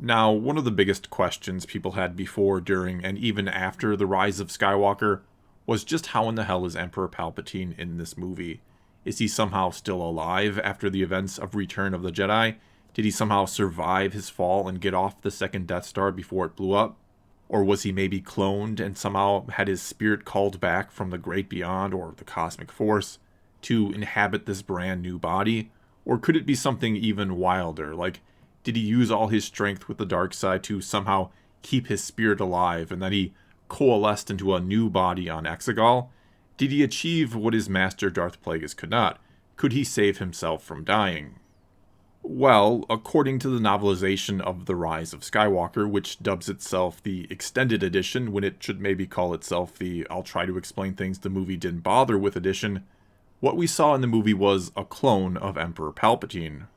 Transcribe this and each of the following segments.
Now, one of the biggest questions people had before, during, and even after The Rise of Skywalker was just how in the hell is Emperor Palpatine in this movie? Is he somehow still alive after the events of Return of the Jedi? Did he somehow survive his fall and get off the second Death Star before it blew up? Or was he maybe cloned and somehow had his spirit called back from the great beyond or the cosmic force to inhabit this brand new body? Or could it be something even wilder, like did he use all his strength with the dark side to somehow keep his spirit alive and then he coalesced into a new body on Exegol? Did he achieve what his master Darth Plagueis could not? Could he save himself from dying? Well, according to the novelization of The Rise of Skywalker, which dubs itself the Extended Edition when it should maybe call itself the I'll try to explain things the movie didn't bother with edition, what we saw in the movie was a clone of Emperor Palpatine.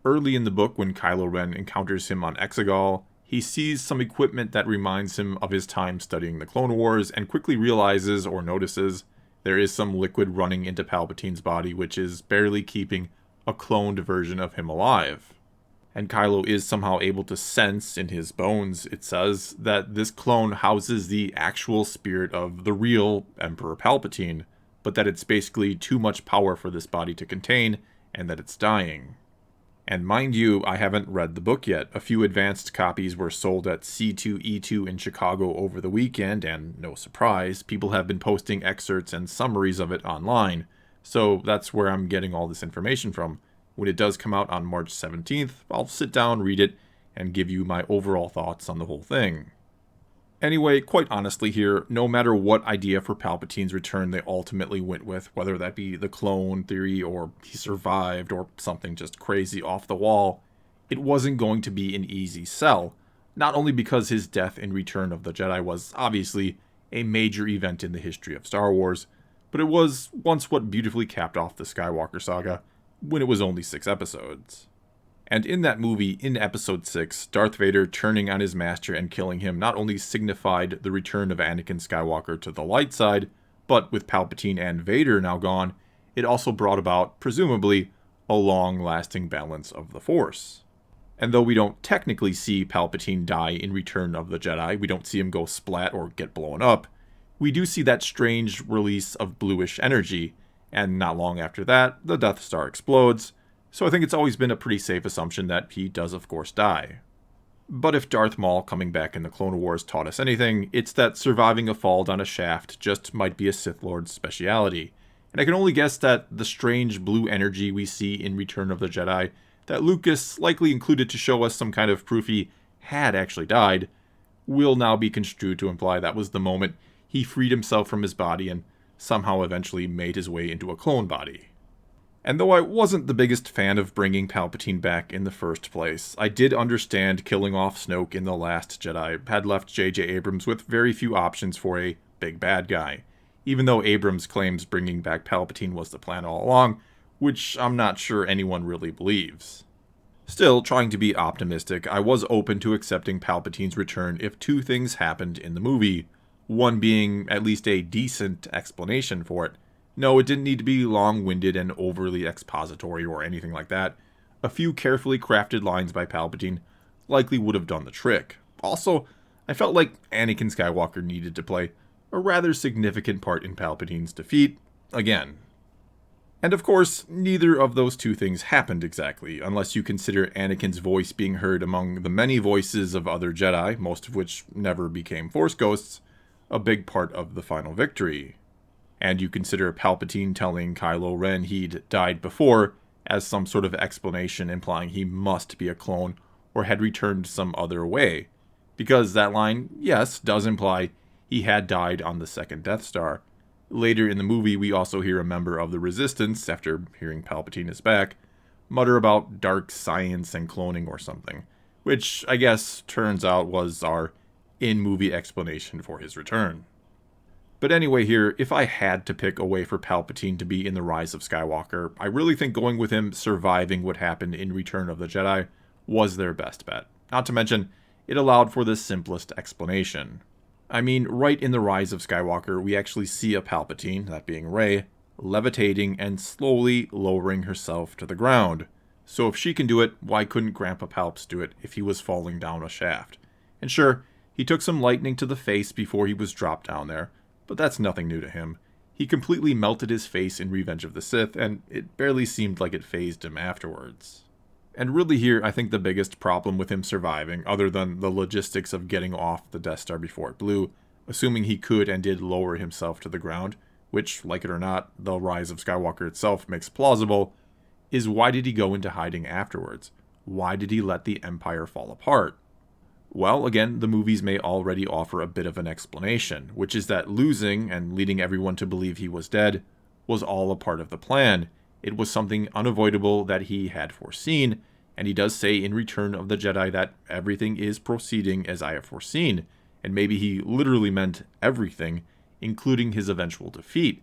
Early in the book, when Kylo Ren encounters him on Exegol, he sees some equipment that reminds him of his time studying the Clone Wars and quickly realizes or notices there is some liquid running into Palpatine's body which is barely keeping a cloned version of him alive. And Kylo is somehow able to sense in his bones, it says, that this clone houses the actual spirit of the real Emperor Palpatine, but that it's basically too much power for this body to contain, and that it's dying. And mind you, I haven't read the book yet. A few advanced copies were sold at C2E2 in Chicago over the weekend, and no surprise, people have been posting excerpts and summaries of it online. So that's where I'm getting all this information from. When it does come out on March 17th, I'll sit down, read it, and give you my overall thoughts on the whole thing. Anyway, quite honestly here, no matter what idea for Palpatine's return they ultimately went with, whether that be the clone theory or he survived or something just crazy off the wall, it wasn't going to be an easy sell. Not only because his death in Return of the Jedi was obviously a major event in the history of Star Wars, but it was once what beautifully capped off the Skywalker saga when it was only 6 episodes. And in that movie, in episode 6, Darth Vader turning on his master and killing him not only signified the return of Anakin Skywalker to the light side, but with Palpatine and Vader now gone, it also brought about, presumably, a long-lasting balance of the Force. And though we don't technically see Palpatine die in Return of the Jedi, we don't see him go splat or get blown up, we do see that strange release of bluish energy, and not long after that, the Death Star explodes, so I think it's always been a pretty safe assumption that he does of course die. But if Darth Maul coming back in the Clone Wars taught us anything, it's that surviving a fall down a shaft just might be a Sith Lord's speciality. And I can only guess that the strange blue energy we see in Return of the Jedi, that Lucas likely included to show us some kind of proof he had actually died, will now be construed to imply that was the moment he freed himself from his body and somehow eventually made his way into a clone body. And though I wasn't the biggest fan of bringing Palpatine back in the first place, I did understand killing off Snoke in The Last Jedi had left J.J. Abrams with very few options for a big bad guy, even though Abrams claims bringing back Palpatine was the plan all along, which I'm not sure anyone really believes. Still, trying to be optimistic, I was open to accepting Palpatine's return if 2 things happened in the movie, one being at least a decent explanation for it. No, it didn't need to be long-winded and overly expository or anything like that. A few carefully crafted lines by Palpatine likely would have done the trick. Also, I felt like Anakin Skywalker needed to play a rather significant part in Palpatine's defeat, again. And of course, neither of those 2 things happened exactly, unless you consider Anakin's voice being heard among the many voices of other Jedi, most of which never became Force ghosts, a big part of the final victory. And you consider Palpatine telling Kylo Ren he'd died before as some sort of explanation implying he must be a clone or had returned some other way. Because that line, yes, does imply he had died on the second Death Star. Later in the movie, we also hear a member of the Resistance, after hearing Palpatine is back, mutter about dark science and cloning or something, which I guess turns out was our in-movie explanation for his return. But anyway here, if I had to pick a way for Palpatine to be in The Rise of Skywalker, I really think going with him surviving what happened in Return of the Jedi was their best bet. Not to mention, it allowed for the simplest explanation. I mean, right in The Rise of Skywalker, we actually see a Palpatine, that being Rey, levitating and slowly lowering herself to the ground, So if she can do it, why couldn't Grandpa Palps do it if he was falling down a shaft? And sure, he took some lightning to the face before he was dropped down there, but that's nothing new to him. He completely melted his face in Revenge of the Sith, and it barely seemed like it fazed him afterwards. And really here, I think the biggest problem with him surviving, other than the logistics of getting off the Death Star before it blew, assuming he could and did lower himself to the ground, which, like it or not, the Rise of Skywalker itself makes plausible, is why did he go into hiding afterwards? Why did he let the Empire fall apart? Well, again, the movies may already offer a bit of an explanation, which is that losing and leading everyone to believe he was dead was all a part of the plan. It was something unavoidable that he had foreseen, and he does say in Return of the Jedi that everything is proceeding as I have foreseen, and maybe he literally meant everything, including his eventual defeat.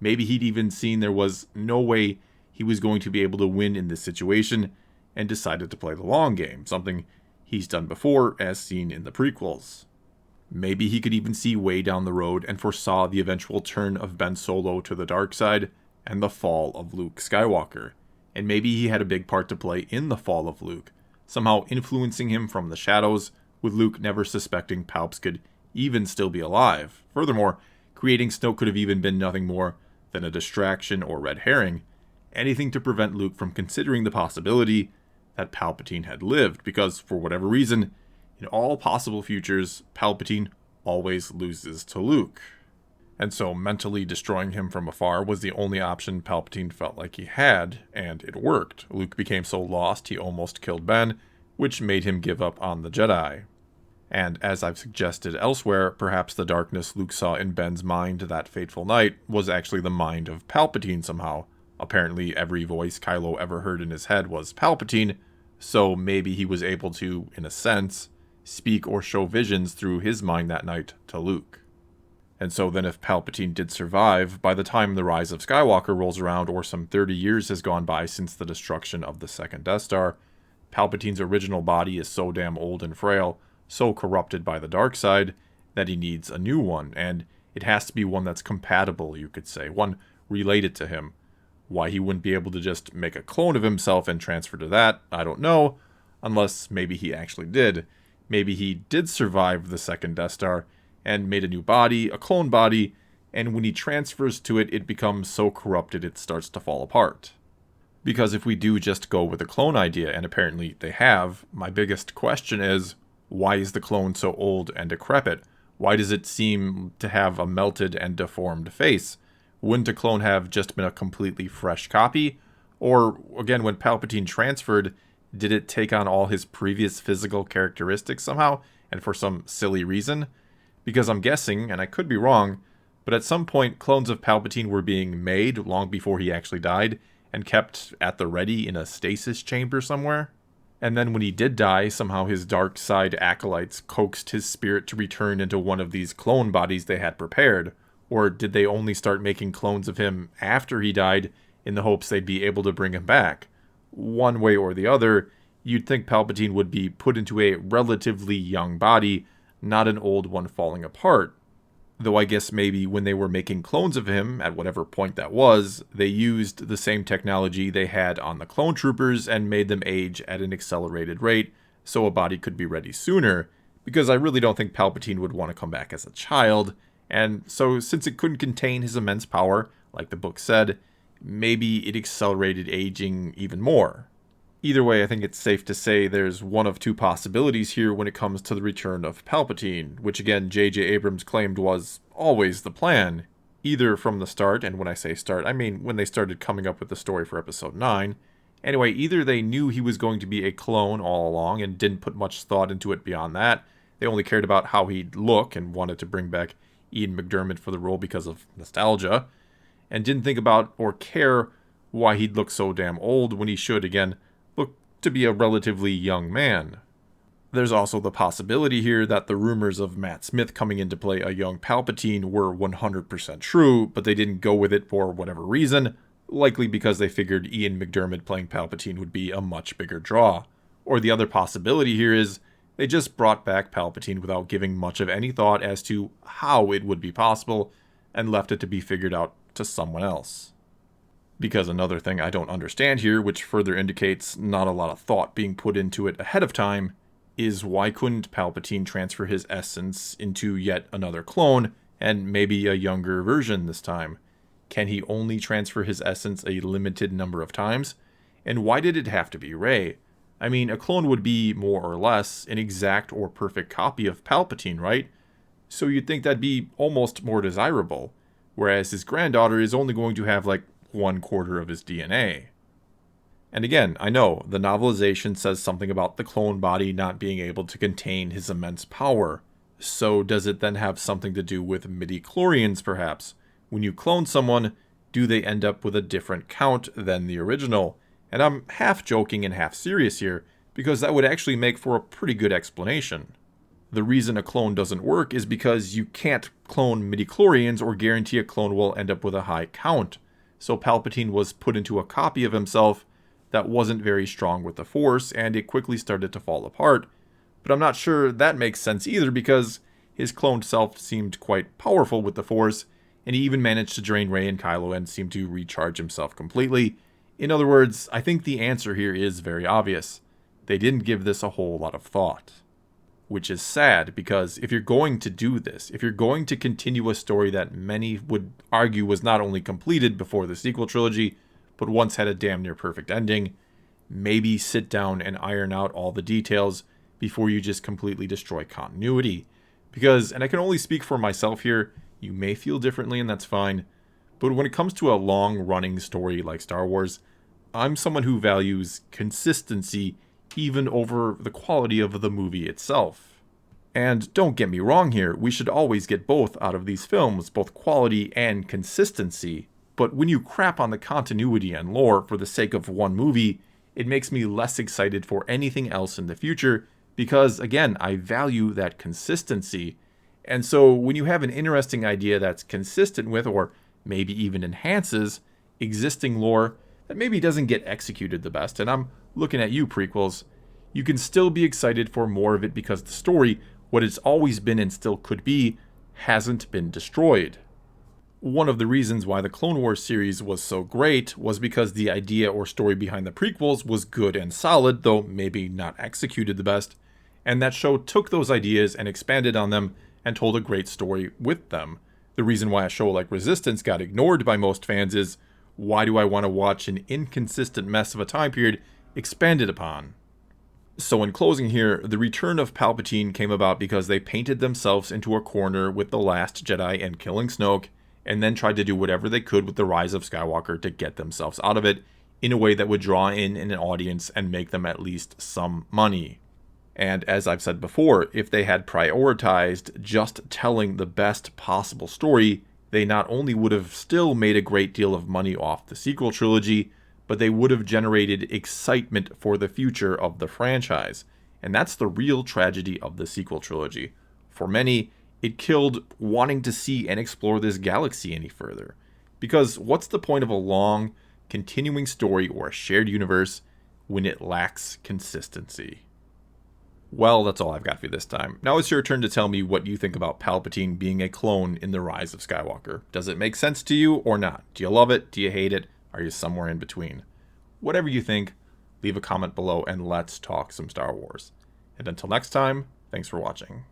Maybe he'd even seen there was no way he was going to be able to win in this situation, and decided to play the long game, something he's done before, as seen in the prequels. Maybe he could even see way down the road and foresaw the eventual turn of Ben Solo to the dark side and the fall of Luke Skywalker. And maybe he had a big part to play in the fall of Luke, somehow influencing him from the shadows, with Luke never suspecting Palps could even still be alive. Furthermore, creating Snoke could have even been nothing more than a distraction or red herring, anything to prevent Luke from considering the possibility that Palpatine had lived, because for whatever reason, in all possible futures, Palpatine always loses to Luke. And so mentally destroying him from afar was the only option Palpatine felt like he had, and it worked. Luke became so lost he almost killed Ben, which made him give up on the Jedi. And as I've suggested elsewhere, perhaps the darkness Luke saw in Ben's mind that fateful night was actually the mind of Palpatine somehow. Apparently every voice Kylo ever heard in his head was Palpatine, so maybe he was able to, in a sense, speak or show visions through his mind that night to Luke. And so then if Palpatine did survive, by the time the Rise of Skywalker rolls around, or some 30 years has gone by since the destruction of the second Death Star, Palpatine's original body is so damn old and frail, so corrupted by the dark side, that he needs a new one, and it has to be one that's compatible, you could say, one related to him. Why he wouldn't be able to just make a clone of himself and transfer to that, I don't know, unless maybe he actually did. Maybe he did survive the second Death Star and made a new body, a clone body, and when he transfers to it, it becomes so corrupted it starts to fall apart. Because if we do just go with the clone idea, and apparently they have, my biggest question is, why is the clone so old and decrepit? Why does it seem to have a melted and deformed face? Wouldn't a clone have just been a completely fresh copy? Or, again, when Palpatine transferred, did it take on all his previous physical characteristics somehow, and for some silly reason? Because I'm guessing, and I could be wrong, but at some point clones of Palpatine were being made long before he actually died, and kept at the ready in a stasis chamber somewhere. And then when he did die, somehow his dark side acolytes coaxed his spirit to return into one of these clone bodies they had prepared. Or did they only start making clones of him after he died in the hopes they'd be able to bring him back? One way or the other, you'd think Palpatine would be put into a relatively young body, not an old one falling apart. Though I guess maybe when they were making clones of him, at whatever point that was, they used the same technology they had on the clone troopers and made them age at an accelerated rate so a body could be ready sooner, because I really don't think Palpatine would want to come back as a child. And so since it couldn't contain his immense power, like the book said, maybe it accelerated aging even more. Either way, I think it's safe to say there's one of two possibilities here when it comes to the return of Palpatine, which again J.J. Abrams claimed was always the plan, either from the start, and when I say start, I mean when they started coming up with the story for Episode 9. Anyway, either they knew he was going to be a clone all along and didn't put much thought into it beyond that, they only cared about how he'd look and wanted to bring back Ian McDiarmid for the role because of nostalgia, and didn't think about or care why he'd look so damn old when he should, again, look to be a relatively young man. There's also the possibility here that the rumors of Matt Smith coming in to play a young Palpatine were 100% true, but they didn't go with it for whatever reason, likely because they figured Ian McDiarmid playing Palpatine would be a much bigger draw. Or the other possibility here is they just brought back Palpatine without giving much of any thought as to how it would be possible, and left it to be figured out to someone else. Because another thing I don't understand here, which further indicates not a lot of thought being put into it ahead of time, is why couldn't Palpatine transfer his essence into yet another clone, and maybe a younger version this time? Can he only transfer his essence a limited number of times? And why did it have to be Rey? I mean, a clone would be, more or less, an exact or perfect copy of Palpatine, right? So you'd think that'd be almost more desirable, whereas his granddaughter is only going to have like 1/4 of his DNA. And again, I know, the novelization says something about the clone body not being able to contain his immense power. So does it then have something to do with midi-chlorians, perhaps? When you clone someone, do they end up with a different count than the original? And I'm half joking and half serious here, because that would actually make for a pretty good explanation. The reason a clone doesn't work is because you can't clone midi-chlorians or guarantee a clone will end up with a high count. So Palpatine was put into a copy of himself that wasn't very strong with the Force, and it quickly started to fall apart. But I'm not sure that makes sense either, because his cloned self seemed quite powerful with the Force, and he even managed to drain Rey and Kylo and seemed to recharge himself completely. In other words, I think the answer here is very obvious. They didn't give this a whole lot of thought. Which is sad, because if you're going to do this, if you're going to continue a story that many would argue was not only completed before the sequel trilogy, but once had a damn near perfect ending, maybe sit down and iron out all the details before you just completely destroy continuity. Because, and I can only speak for myself here, you may feel differently and that's fine, but when it comes to a long-running story like Star Wars, I'm someone who values consistency even over the quality of the movie itself. And don't get me wrong here, we should always get both out of these films, both quality and consistency. But when you crap on the continuity and lore for the sake of one movie, it makes me less excited for anything else in the future, because again, I value that consistency. And so when you have an interesting idea that's consistent with, or maybe even enhances, existing lore that maybe doesn't get executed the best, and I'm looking at you, prequels, you can still be excited for more of it because the story, what it's always been and still could be, hasn't been destroyed. One of the reasons why the Clone Wars series was so great was because the idea or story behind the prequels was good and solid, though maybe not executed the best, and that show took those ideas and expanded on them and told a great story with them. The reason why a show like Resistance got ignored by most fans is, why do I want to watch an inconsistent mess of a time period expanded upon? So in closing here, the return of Palpatine came about because they painted themselves into a corner with The Last Jedi and killing Snoke, and then tried to do whatever they could with The Rise of Skywalker to get themselves out of it in a way that would draw in an audience and make them at least some money. And as I've said before, if they had prioritized just telling the best possible story, they not only would have still made a great deal of money off the sequel trilogy, but they would have generated excitement for the future of the franchise. And that's the real tragedy of the sequel trilogy. For many, it killed wanting to see and explore this galaxy any further. Because what's the point of a long, continuing story or a shared universe when it lacks consistency? Well, that's all I've got for you this time. Now it's your turn to tell me what you think about Palpatine being a clone in The Rise of Skywalker. Does it make sense to you or not? Do you love it? Do you hate it? Are you somewhere in between? Whatever you think, leave a comment below and let's talk some Star Wars. And until next time, thanks for watching.